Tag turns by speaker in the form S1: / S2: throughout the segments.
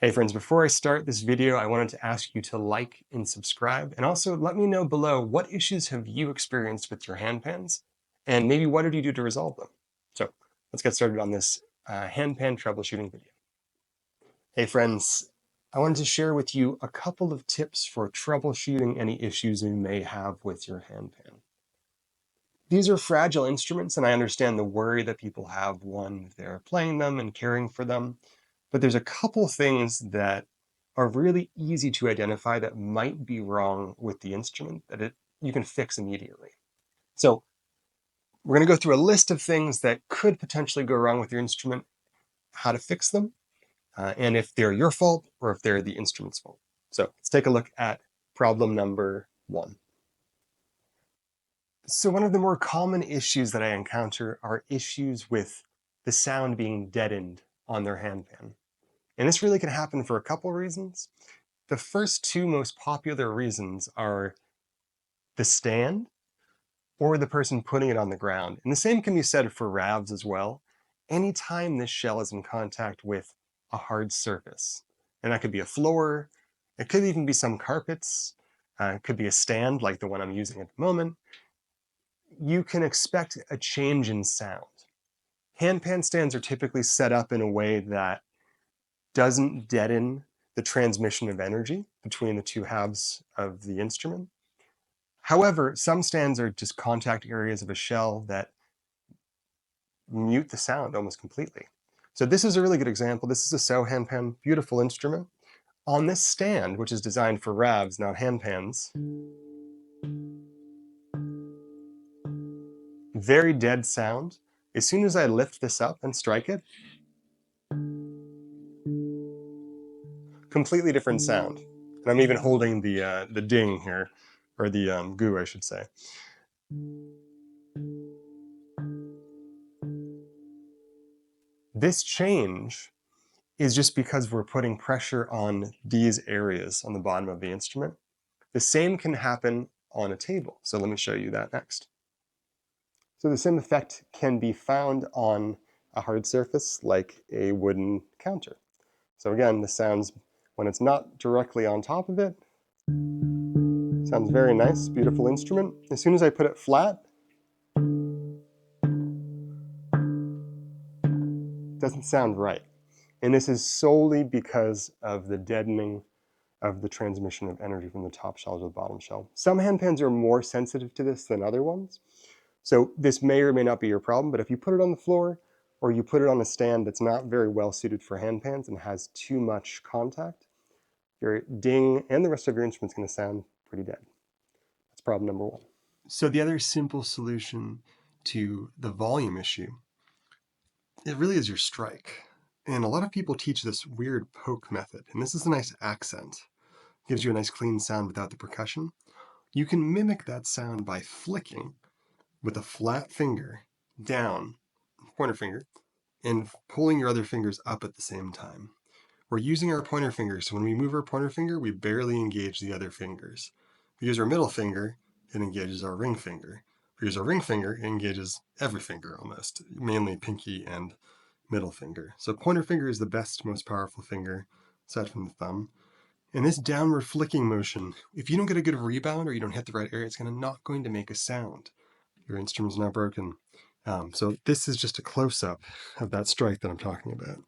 S1: Hey friends, before I start this video, I wanted to ask you to like and subscribe, and also let me know below what issues have you experienced with your handpans, and maybe what did you do to resolve them? So let's get started on this handpan troubleshooting video. Hey friends, I wanted to share with you a couple of tips for troubleshooting any issues you may have with your handpan. These are fragile instruments, and I understand the worry that people have when they're playing them and caring for them. But there's a couple things that are really easy to identify that might be wrong with the instrument that you can fix immediately. So we're going to go through a list of things that could potentially go wrong with your instrument, how to fix them, and if they're your fault or if they're the instrument's fault. So let's take a look at problem number 1. So one of the more common issues that I encounter are issues with the sound being deadened on their handpan. And this really can happen for a couple reasons. The first two most popular reasons are the stand or the person putting it on the ground. And the same can be said for ravs as well. Anytime this shell is in contact with a hard surface, and that could be a floor, it could even be some carpets, it could be a stand like the one I'm using at the moment, you can expect a change in sound. Handpan stands are typically set up in a way that doesn't deaden the transmission of energy between the two halves of the instrument. However, some stands are just contact areas of a shell that mute the sound almost completely. So this is a really good example. This is a So handpan, beautiful instrument. On this stand, which is designed for ravs, not handpans, very dead sound. As soon as I lift this up and strike it, completely different sound. And I'm even holding the ding here, or the goo, I should say. This change is just because we're putting pressure on these areas on the bottom of the instrument. The same can happen on a table. So let me show you that next. So the same effect can be found on a hard surface like a wooden counter. So again, the sounds, when it's not directly on top of it, sounds very nice, beautiful instrument. As soon as I put it flat, it doesn't sound right. And this is solely because of the deadening of the transmission of energy from the top shell to the bottom shell. Some handpans are more sensitive to this than other ones. So this may or may not be your problem, but if you put it on the floor or you put it on a stand that's not very well suited for handpans and has too much contact, your ding and the rest of your instrument's going to sound pretty dead. That's problem number 1. So the other simple solution to the volume issue, it really is your strike. And a lot of people teach this weird poke method, and this is a nice accent. It gives you a nice clean sound without the percussion. You can mimic that sound by flicking with a flat finger down, pointer finger, and pulling your other fingers up at the same time. We're using our pointer finger, so when we move our pointer finger, we barely engage the other fingers. If we use our middle finger, it engages our ring finger. If we use our ring finger, it engages every finger almost, mainly pinky and middle finger. So pointer finger is the best, most powerful finger, aside from the thumb. And this downward flicking motion, if you don't get a good rebound or you don't hit the right area, it's not going to make a sound. Your instrument's not broken. So this is just a close-up of that strike that I'm talking about.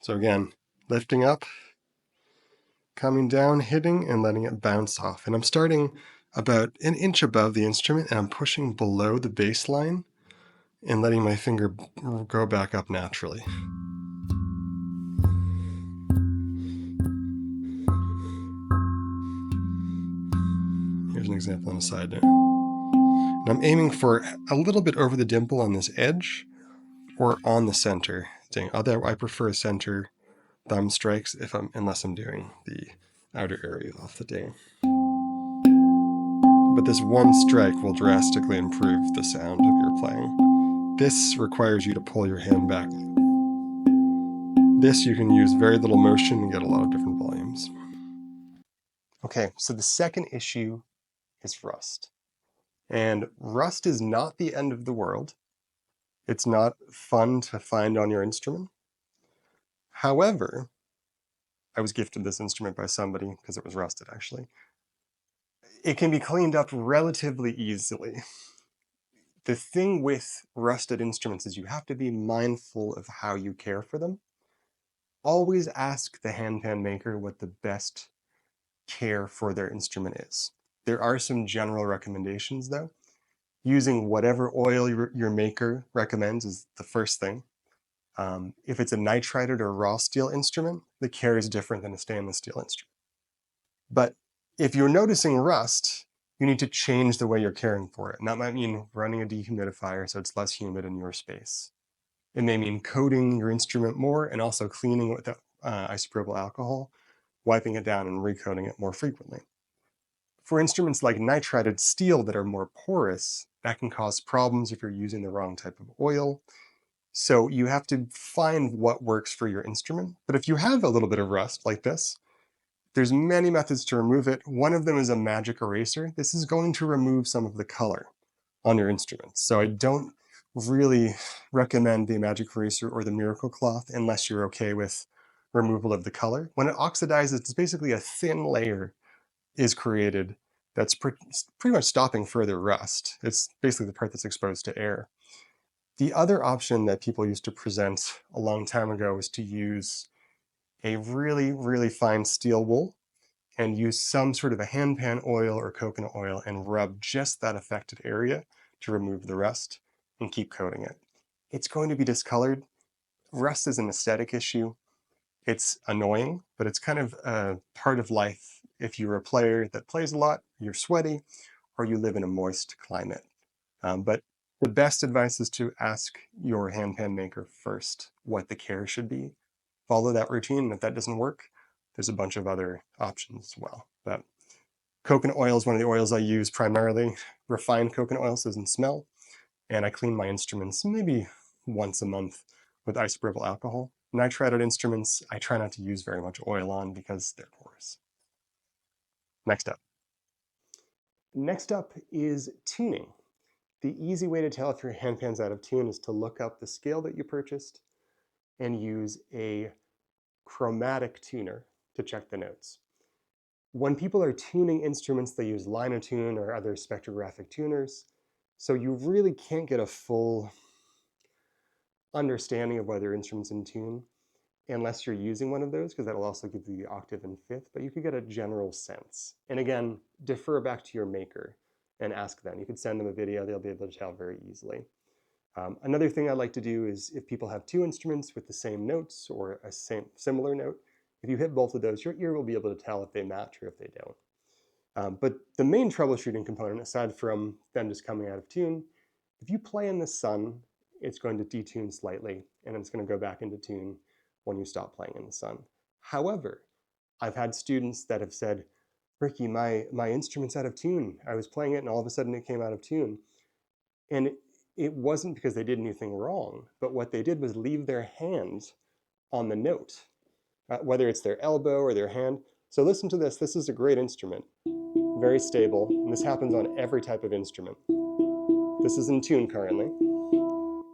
S1: So again, lifting up, coming down, hitting, and letting it bounce off. And I'm starting about an inch above the instrument, and I'm pushing below the baseline and letting my finger go back up naturally. Here's an example on a side note. And I'm aiming for a little bit over the dimple on this edge or on the center ding. Although I prefer center thumb strikes unless I'm doing the outer area off the ding. But this one strike will drastically improve the sound of your playing. This requires you to pull your hand back. This you can use very little motion and get a lot of different volumes. Okay, so the second issue is rust. And rust is not the end of the world. It's not fun to find on your instrument. However, I was gifted this instrument by somebody because it was rusted, actually. It can be cleaned up relatively easily. The thing with rusted instruments is you have to be mindful of how you care for them. Always ask the handpan maker what the best care for their instrument is. There are some general recommendations, though. Using whatever oil your maker recommends is the first thing. If it's a nitrided or raw steel instrument, the care is different than a stainless steel instrument. But if you're noticing rust, you need to change the way you're caring for it. And that might mean running a dehumidifier so it's less humid in your space. It may mean coating your instrument more and also cleaning with isopropyl alcohol, wiping it down and recoating it more frequently. For instruments like nitrided steel that are more porous, that can cause problems if you're using the wrong type of oil. So you have to find what works for your instrument. But if you have a little bit of rust like this, there's many methods to remove it. One of them is a magic eraser. This is going to remove some of the color on your instruments. So I don't really recommend the magic eraser or the miracle cloth unless you're okay with removal of the color. When it oxidizes, it's basically a thin layer is created that's pretty much stopping further rust. It's basically the part that's exposed to air. The other option that people used to present a long time ago was to use a really, really fine steel wool and use some sort of a handpan oil or coconut oil and rub just that affected area to remove the rust and keep coating it. It's going to be discolored. Rust is an aesthetic issue. It's annoying, but it's kind of a part of life if you're a player that plays a lot, you're sweaty, or you live in a moist climate. But the best advice is to ask your handpan maker first what the care should be. Follow that routine, and if that doesn't work, there's a bunch of other options as well. But coconut oil is one of the oils I use primarily. Refined coconut oil so it doesn't smell. And I clean my instruments maybe once a month with isopropyl alcohol. Nitrided instruments, I try not to use very much oil on because they're porous. Next up. Next up is tuning. The easy way to tell if your handpan's out of tune is to look up the scale that you purchased and use a chromatic tuner to check the notes. When people are tuning instruments, they use Linotune or other spectrographic tuners, so you really can't get a full understanding of whether your instrument's in tune unless you're using one of those, because that'll also give you the octave and fifth, but you could get a general sense. And again, defer back to your maker and ask them. You could send them a video, they'll be able to tell very easily. Another thing I like to do is if people have two instruments with the same notes or a similar note, if you hit both of those, your ear will be able to tell if they match or if they don't. But the main troubleshooting component, aside from them just coming out of tune, if you play in the sun, it's going to detune slightly, and it's going to go back into tune when you stop playing in the sun. However, I've had students that have said, Ricky, my instrument's out of tune. I was playing it and all of a sudden it came out of tune. And it wasn't because they did anything wrong, but what they did was leave their hands on the note, whether it's their elbow or their hand. So listen to this. This is a great instrument, very stable, and this happens on every type of instrument. This is in tune currently.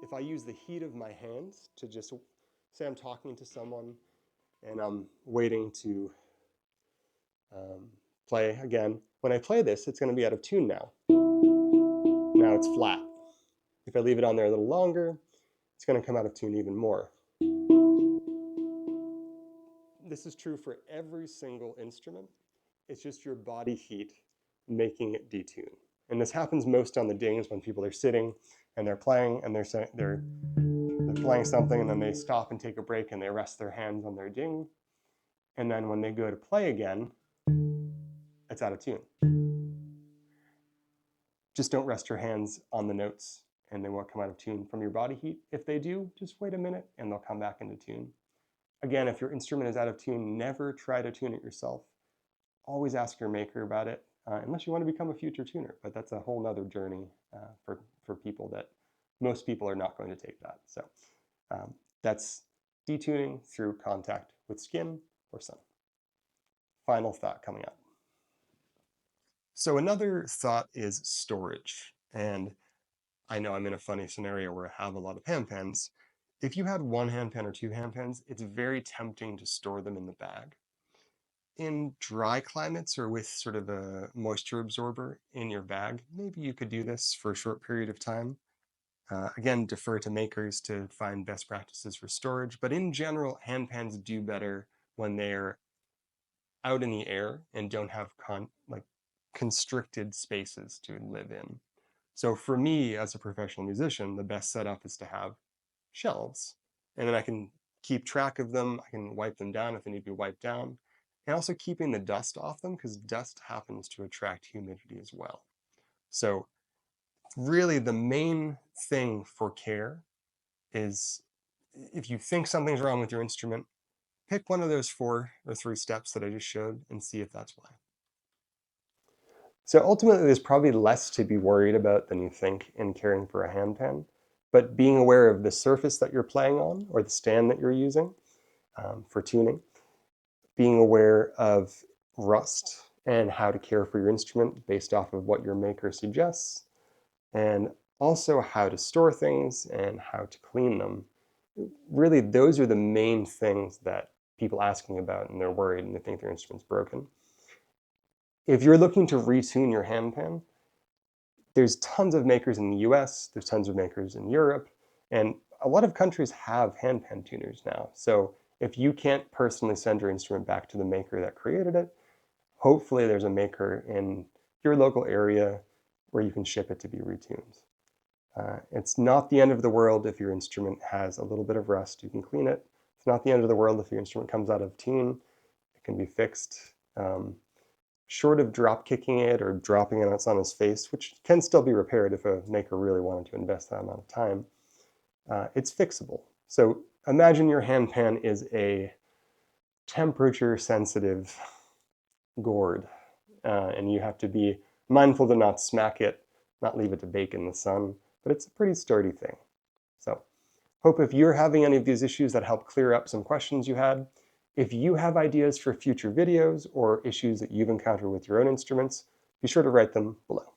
S1: If I use the heat of my hands to just say I'm talking to someone and I'm waiting to play again, when I play this, it's going to be out of tune now. Now it's flat. If I leave it on there a little longer, it's going to come out of tune even more. This is true for every single instrument. It's just your body heat making it detune. And this happens most on the dings when people are sitting and they're playing and they're playing something and then they stop and take a break and they rest their hands on their ding. And then when they go to play again, it's out of tune. Just don't rest your hands on the notes and they won't come out of tune from your body heat. If they do, just wait a minute and they'll come back into tune. Again, if your instrument is out of tune, never try to tune it yourself. Always ask your maker about it, unless you want to become a future tuner, but that's a whole nother journey for people that most people are not going to take that. So that's detuning through contact with skin or sun. Final thought coming up. So another thought is storage. And I know I'm in a funny scenario where I have a lot of handpans. If you had one handpan or two handpans, it's very tempting to store them in the bag. In dry climates or with sort of a moisture absorber in your bag, maybe you could do this for a short period of time. Again, defer to makers to find best practices for storage, but in general, handpans do better when they're out in the air and don't have constricted spaces to live in. So for me, as a professional musician, the best setup is to have shelves, and then I can keep track of them. I can wipe them down if they need to be wiped down, and also keeping the dust off them, because dust happens to attract humidity as well. So really the main thing for care is, if you think something's wrong with your instrument, pick one of those 4 or 3 steps that I just showed and see if that's why. So ultimately, there's probably less to be worried about than you think in caring for a handpan, but being aware of the surface that you're playing on or the stand that you're using for tuning, being aware of rust and how to care for your instrument based off of what your maker suggests, and also how to store things and how to clean them. Really, those are the main things that people ask me about, and they're worried and they think their instrument's broken. If you're looking to retune your handpan, there's tons of makers in the US, there's tons of makers in Europe, and a lot of countries have handpan tuners now. So if you can't personally send your instrument back to the maker that created it, hopefully there's a maker in your local area where you can ship it to be retuned. It's not the end of the world if your instrument has a little bit of rust, you can clean it. It's not the end of the world if your instrument comes out of tune, it can be fixed. Short of drop kicking it or dropping it on his face, which can still be repaired if a maker really wanted to invest that amount of time, it's fixable. So imagine your handpan is a temperature-sensitive gourd, and you have to be mindful to not smack it, not leave it to bake in the sun, but it's a pretty sturdy thing. So hope if you're having any of these issues that help clear up some questions you had. If you have ideas for future videos or issues that you've encountered with your own instruments, be sure to write them below.